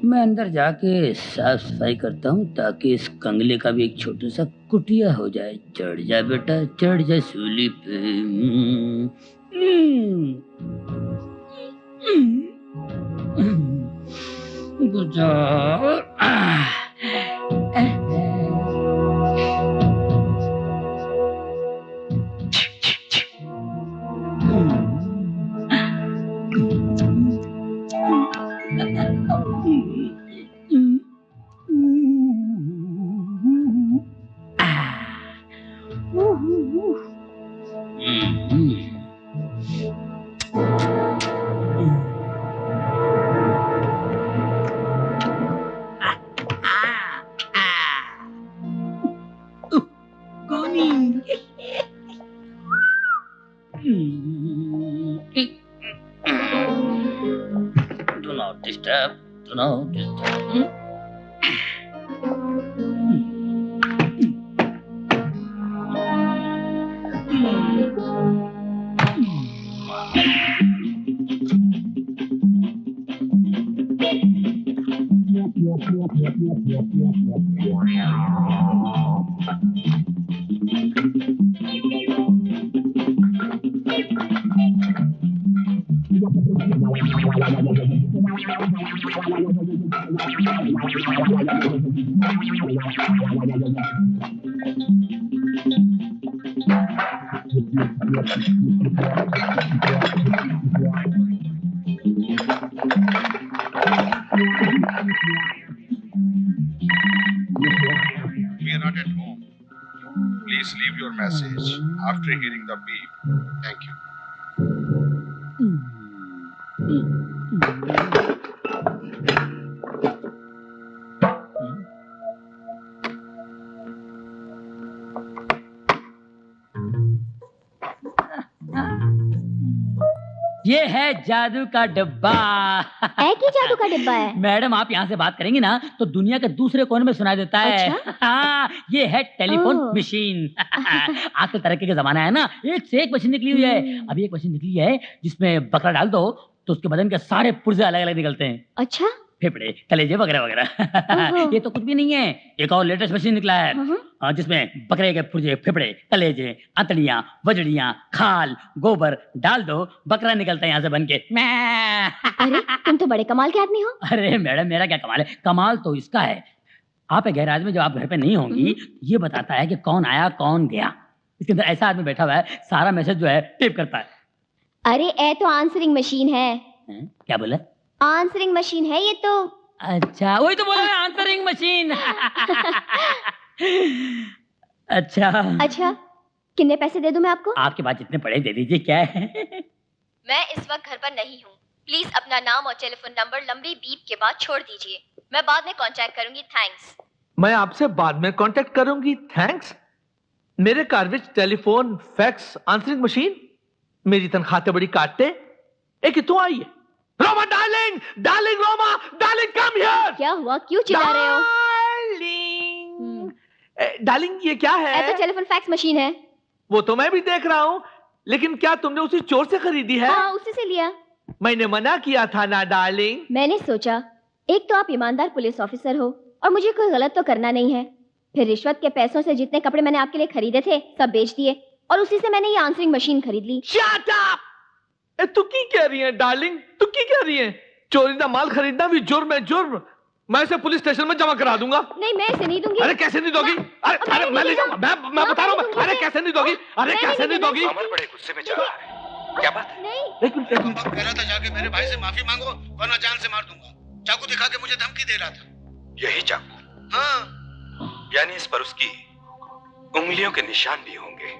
मैं अंदर जाके साफ सफाई करता हूँ ताकि इस कंगले का भी एक छोटा सा कुटिया हो जाए। चढ़ जा बेटा, चढ़ जा सूली पे। गुजार। Do not disturb. Do not disturb. We are not at home. Please leave your message after hearing the beep. Thank you. ये है जादू का डिब्बा। एक ही जादू का डिब्बा है। मैडम, आप यहाँ से बात करेंगी ना तो दुनिया के दूसरे कोने में सुनाई देता है। अच्छा? हाँ, ये है टेलीफोन ओह। मशीन। आजकल तरक्की का जमाना है ना, एक से एक मशीन निकली हुई है। अभी एक मशीन निकली है जिसमें बकरा डाल दो तो उसके बदन के सारे पुर्जे अलग अलग निकलते हैं। अच्छा? फेफड़े, कलेजे वगैरह वगैरह। ये तो कुछ भी नहीं है, एक और लेटेस्ट मशीन निकला है जिसमें बकरे के पुर्जे, फेफड़े, कलेजे, अंतड़ियां, वजड़ियां, खाल, गोबर डाल दो, बकरा निकलता है यहाँ से बन के। अरे तुम तो बड़े कमाल के आदमी हो। अरे मैडम, मेरा क्या कमाल है? कमाल तो इसका है, आप गैराज में जब आप घर पे नहीं होंगी ये बताता है कि कौन आया कौन गया। इसके अंदर ऐसा आदमी बैठा हुआ है, सारा मैसेज जो है टेप करता है। अरे ए तो आंसरिंग मशीन है। क्या बोला? आंसरिंग मशीन है ये तो। अच्छा, वही तो बोला है, आंसरिंग मशीन। अच्छा अच्छा, कितने पैसे दे दूं मैं आपको? आपके पास जितने पड़े दे दीजिए। क्या है? मैं इस वक्त घर पर नहीं हूँ। प्लीज अपना नाम और टेलीफोन नंबर लंबी बीप के बाद छोड़ दीजिए। मैं बाद में कांटेक्ट करूंगी। थैंक्स। मैं आपसे बाद में कांटेक्ट करूंगी। थैंक्स। मेरे घर विच टेलीफोन, फैक्स, आंसरिंग मशीन, मेरी तनख्वाह ते बड़ी काटते। एक कितों आई है? Roma darling, darling Roma, darling come here. क्या हुआ, क्यों चिल्ला रहे हो? डार्लिंग, डार्लिंग ये क्या है? तो टेलीफोन फैक्स मशीन है। वो तो मैं भी देख रहा हूँ, लेकिन क्या तुमने उसे चोर से खरीदी है? हाँ, उसी से लिया। मैंने मना किया था ना डार्लिंग। मैंने सोचा एक तो आप ईमानदार पुलिस ऑफिसर हो और मुझे कोई गलत तो करना नहीं है। फिर रिश्वत के पैसों से जितने कपड़े मैंने आपके लिए खरीदे थे सब बेच दिए और उसी से मैंने ये आंसरिंग मशीन खरीद ली। Shut up! तू की कह रही है डार्लिंग? तू की कह रही है? चोरी का माल खरीदना भी जुर्म है, जुर्म। मैं इसे पुलिस स्टेशन में जमा करा दूंगा। नहीं, मैं इसे नहीं दूंगी। अरे कैसे नहीं दोगी? अरे मैं ले जाऊंगा। मैं बता रहा हूँ। अरे कैसे नहीं दोगी? अरे कैसे नहीं दोगी? अमर बड़े गुस्से में जा रहा है। क्या बात? नहीं। एक मिनट। कह रहा था जाके मेरे भाई से माफी मांगो वरना जान से मार दूंगा। चाकू दिखा के मुझे धमकी दे रहा था। यही चाकू? हाँ। यानी इस पर उसकी उंगलियों के निशान भी होंगे।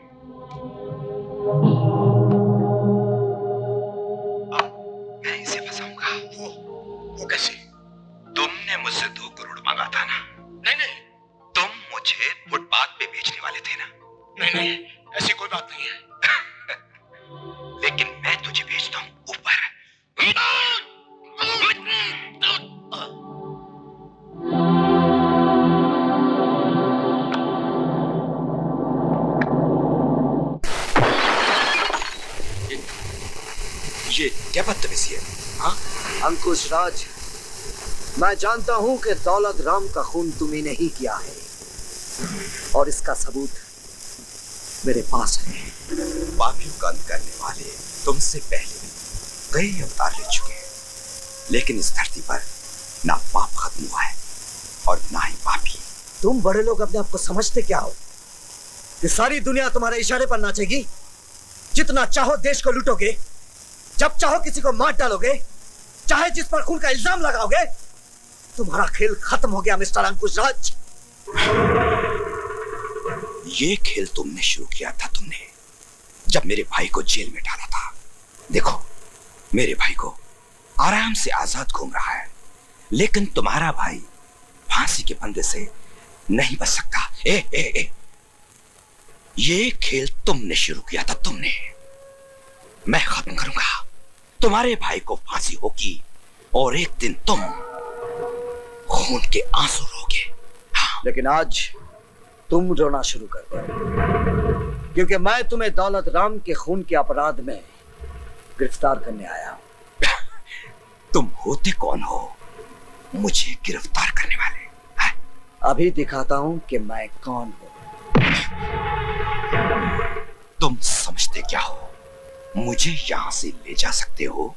मैं इसे फंसाऊंगा। वो कैसे? तुमने मुझसे 2 करोड़ मांगा था ना? नहीं, तुम मुझे फुटपाथ पे बेचने वाले थे ना? नहीं, ऐसी कोई बात नहीं है। लेकिन मैं तुझे भेजता हूं ऊपर। ये क्या बदतमीजी है? हाँ? अंकुश राज, मैं जानता हूं कि दौलत राम का खून तुम्ही नहीं किया है और इसका सबूत मेरे पास है। पापियों का अंत करने वाले तुमसे पहले भी कई अवतार ले चुके हैं, लेकिन इस धरती पर ना पाप खत्म हुआ है और ना ही पापी। तुम बड़े लोग अपने आप को समझते क्या हो कि सारी दुनिया तुम्हारे इशारे पर नाचेगी? जितना चाहो देश को लूटोगे, जब चाहो किसी को मार डालोगे, चाहे जिस पर खून का इल्जाम लगाओगे। तुम्हारा खेल खत्म हो गया मिस्टर अंकुश राज। ये खेल तुमने शुरू किया था, तुमने जब मेरे भाई को जेल में डाला था। देखो, मेरे भाई को आराम से आजाद घूम रहा है, लेकिन तुम्हारा भाई फांसी के फंदे से नहीं बच सकता। ये खेल तुमने शुरू किया था, तुमने। मैं खत्म करूंगा। तुम्हारे भाई को फांसी होगी और एक दिन तुम खून के आंसू रोगे। हाँ। लेकिन आज तुम रोना शुरू कर दो, क्योंकि मैं तुम्हें दौलत राम के खून के अपराध में गिरफ्तार करने आया हूं। तुम होते कौन हो मुझे गिरफ्तार करने वाले? है? अभी दिखाता हूं कि मैं कौन हूं। तुम समझते क्या हो मुझे यहां से ले जा सकते हो?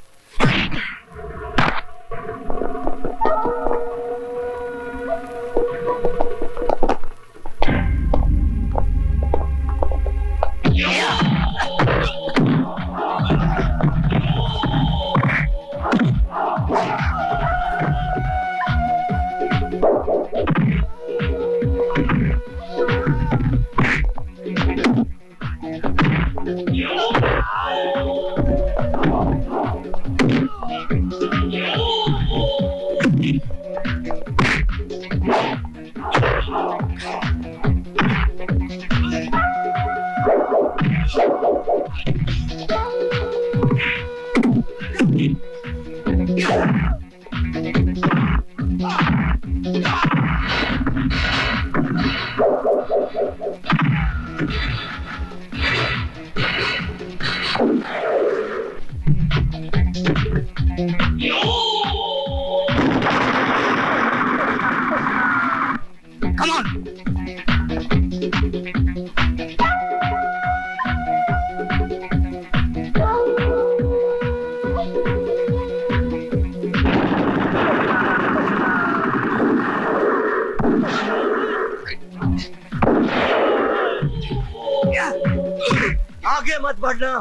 आगे मत बढ़ना,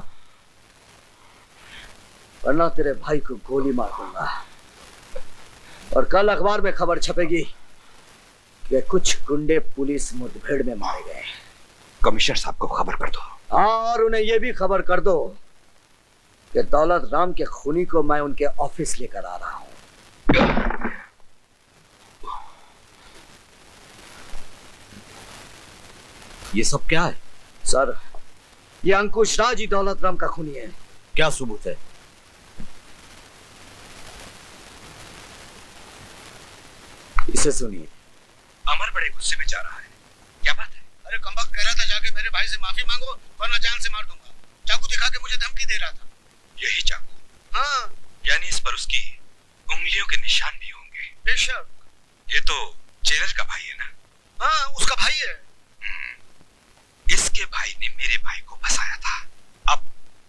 वरना तेरे भाई को गोली मार दूंगा। और कल अखबार में खबर छपेगी कि कुछ गुंडे पुलिस मुठभेड़ में मारे गए। कमिश्नर साहब को खबर कर दो। हाँ, और उन्हें यह भी खबर कर दो कि दौलत राम के खूनी को मैं उनके ऑफिस लेकर आ रहा हूं। ये सब क्या है? सर, ये अंकुश राज ही दौलत राम का खूनी है। क्या सबूत है? इसे सुनिए। अमर बड़े गुस्से में जा रहा है, क्या बात है? अरे कमबख्त कह रहा था जाके मेरे भाई से माफी मांगो वरना जान से मार दूंगा। चाकू दिखा के मुझे धमकी दे रहा था। यही चाकू? हाँ, यानी इस पर उसकी उंगलियों के निशान भी होंगे। बेशक। ये तो जेलर का भाई है ना? हाँ, उसका भाई है। इसके भाई ने मेरे भाई को फंसाया था, अब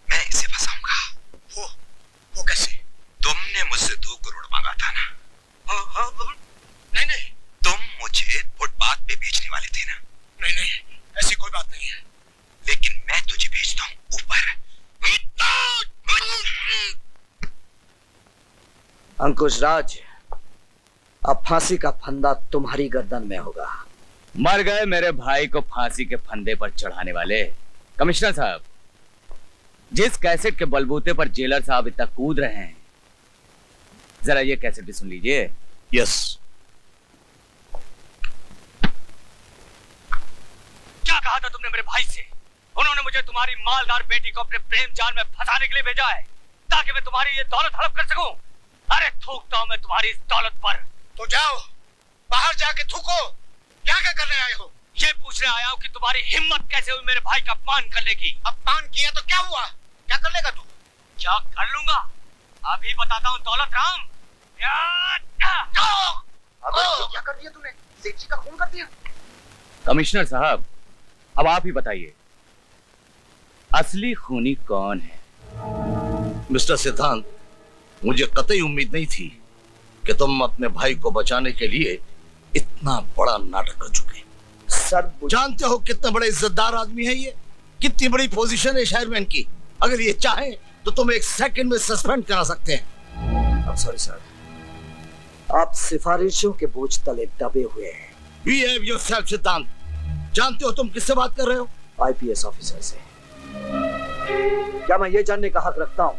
मैं इसे फंसाऊंगा। वो कैसे? तुमने मुझसे 2 करोड़ मांगा था ना? हाँ, नहीं, तुम मुझे फुटपाथ पे बेचने वाले थे ना? नहीं, ऐसी कोई बात नहीं है। लेकिन मैं तुझे भेजता हूँ ऊपर। अंकुश राज, अब फांसी का फंदा तुम्हारी गर्दन में होगा। मर गए मेरे भाई को फांसी के फंदे पर चढ़ाने वाले। कमिश्नर साहब, जिस कैसेट के बलबूते पर जेलर साहब इतना कूद रहे हैं, जरा ये कैसेट भी सुन लीजिए। यस। क्या कहा था तुमने मेरे भाई से? उन्होंने मुझे तुम्हारी मालदार बेटी को अपने प्रेम जाल में फंसाने के लिए भेजा है, ताकि मैं तुम्हारी ये दौलत हड़प कर सकूं। अरे थूकता हूं मैं तुम्हारी इस दौलत पर। तो जाओ, बाहर जाके थूको। क्या करने आए हो? ये पूछने आया हूं कि तुम्हारी हिम्मत कैसे हुई मेरे भाई का अपमान करने की। अपमान किया तो क्या हुआ? क्या कर लेगा तू? क्या कर लूंगा? अभी बताता हूं दौलत राम। दिया तूने? सेठ जी का खून कर दिया? कमिश्नर साहब, अब आप ही बताइए, असली खूनी कौन है? मिस्टर सिद्धांत, मुझे कतई उम्मीद नहीं थी कि तुम अपने भाई को बचाने के लिए इतना बड़ा नाटक कर चुके। सर जानते हो कितने बड़े इज्जतदार आदमी है ये, कितनी बड़ी पोजीशन है शेयरमैन की। अगर ये चाहे तो तुम एक सेकंड में सस्पेंड करा सकते हैं। सॉरी सर, आप सिफारिशों के बोझ तले दबे हुए हैं। Behave yourself, सिद्धांत। जानते हो तुम किससे बात कर रहे हो? आईपीएस ऑफिसर से। क्या मैं ये जानने का हक रखता हूं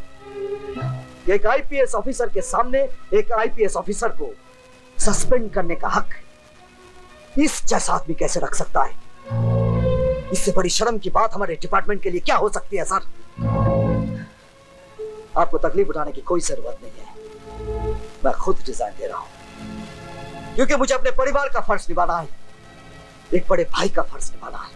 कि एक आईपीएस ऑफिसर के सामने एक आईपीएस ऑफिसर को सस्पेंड करने का हक इस जैसा आदमी कैसे रख सकता है? इससे बड़ी शर्म की बात हमारे डिपार्टमेंट के लिए क्या हो सकती है? सर, आपको तकलीफ उठाने की कोई जरूरत नहीं है। मैं खुद डिजाइन दे रहा हूं, क्योंकि मुझे अपने परिवार का फर्ज निभाना है, एक बड़े भाई का फर्ज निभाना है।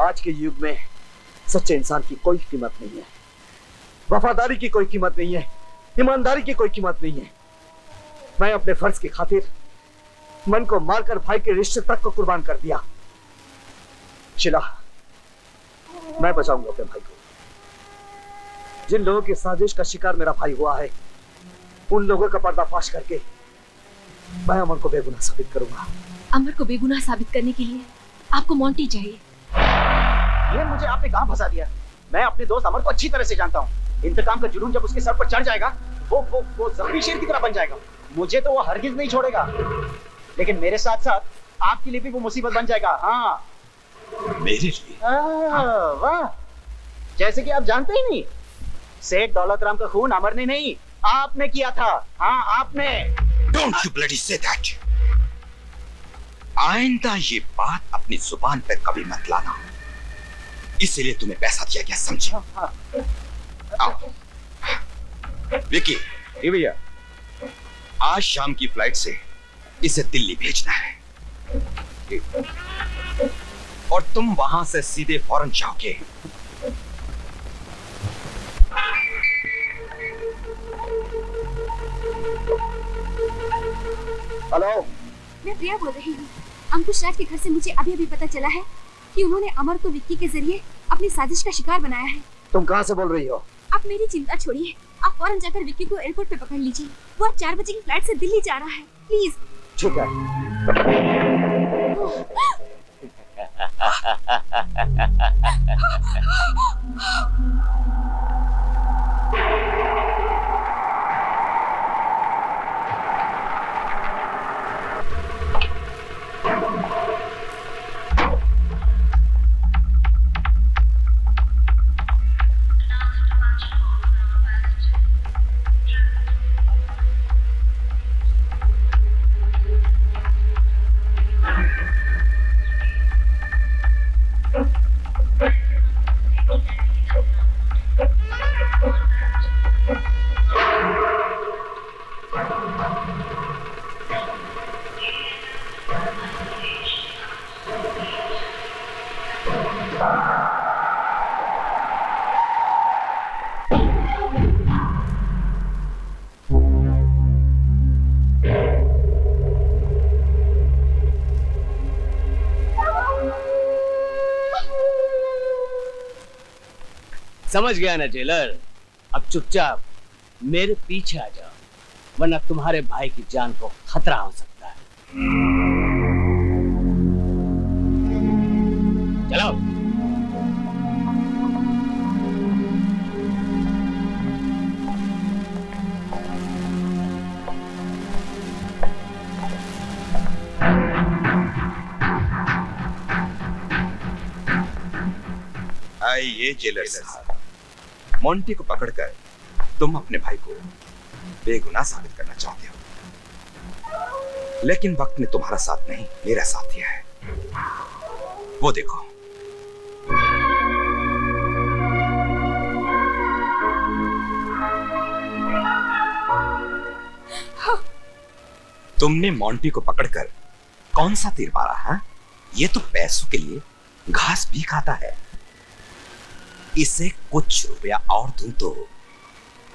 आज के युग में सच्चे इंसान की कोई कीमत नहीं है, वफादारी की कोई कीमत नहीं है, ईमानदारी की कोई कीमत नहीं है। मैं अपने फर्ज की खातिर मन को मारकर भाई के रिश्ते तक को कुर्बान कर दिया। शिला, मैं बचाऊंगा अपने भाई को। जिन लोगों की साजिश का शिकार मेरा भाई हुआ है, उन लोगों का पर्दाफाश करके मैं अमर को बेगुनाह साबित करूंगा। अमर को बेगुनाह साबित करने के लिए आपको मोंटी चाहिए। ये मुझे आपने कहां फंसा दिया? मैं अपने दोस्त अमर को अच्छी तरह से जानता हूँ। इंतकाम का जुनून जब उसके सर पर चढ़ जाएगा, वो जख्मी शेर की तरह बन जाएगा। मुझे तो वो हरगिज नहीं छोड़ेगा, लेकिन मेरे साथ साथ आपके लिए भी वो मुसीबत बन जाएगा। हाँ, मेरे लिए? वाह, जैसे कि आप जानते ही नहीं, सेठ दौलत राम का खून अमर ने नहीं, आपने किया था। हाँ, आपने। Don't you bloody say that! आइंदा ये बात अपनी जुबान पर कभी मत लाना, इसीलिए तुम्हें पैसा दिया गया, समझे? आओ। विकी, ये भैया, आज शाम की फ्लाइट से इसे दिल्ली भेजना है, और तुम वहां से सीधे फौरन जाओगे। हेलो, मैं प्रिया बोल रही हूँ। अंकुश राज के घर से मुझे अभी अभी पता चला है कि उन्होंने अमर को विक्की के जरिए अपनी साजिश का शिकार बनाया है। तुम कहाँ से बोल रही हो? आप मेरी चिंता छोड़िए, आप फौरन जाकर विक्की को एयरपोर्ट पे पकड़ लीजिए। वो आज 4 बजे की फ्लाइट से दिल्ली जा रहा है। प्लीज। ठीक है। समझ गया ना जेलर? अब चुपचाप मेरे पीछे आ जाओ, वरना तुम्हारे भाई की जान को खतरा हो सकता है। चलो। आइए जेलर साहब, मोंटी को पकड़कर तुम अपने भाई को बेगुनाह साबित करना चाहते हो, लेकिन वक्त ने तुम्हारा साथ नहीं, मेरा साथ दिया है। वो देखो, तुमने मोंटी को पकड़कर कौन सा तीर मारा है? ये तो पैसों के लिए घास भी खाता है। इसे कुछ रुपया और दूं तो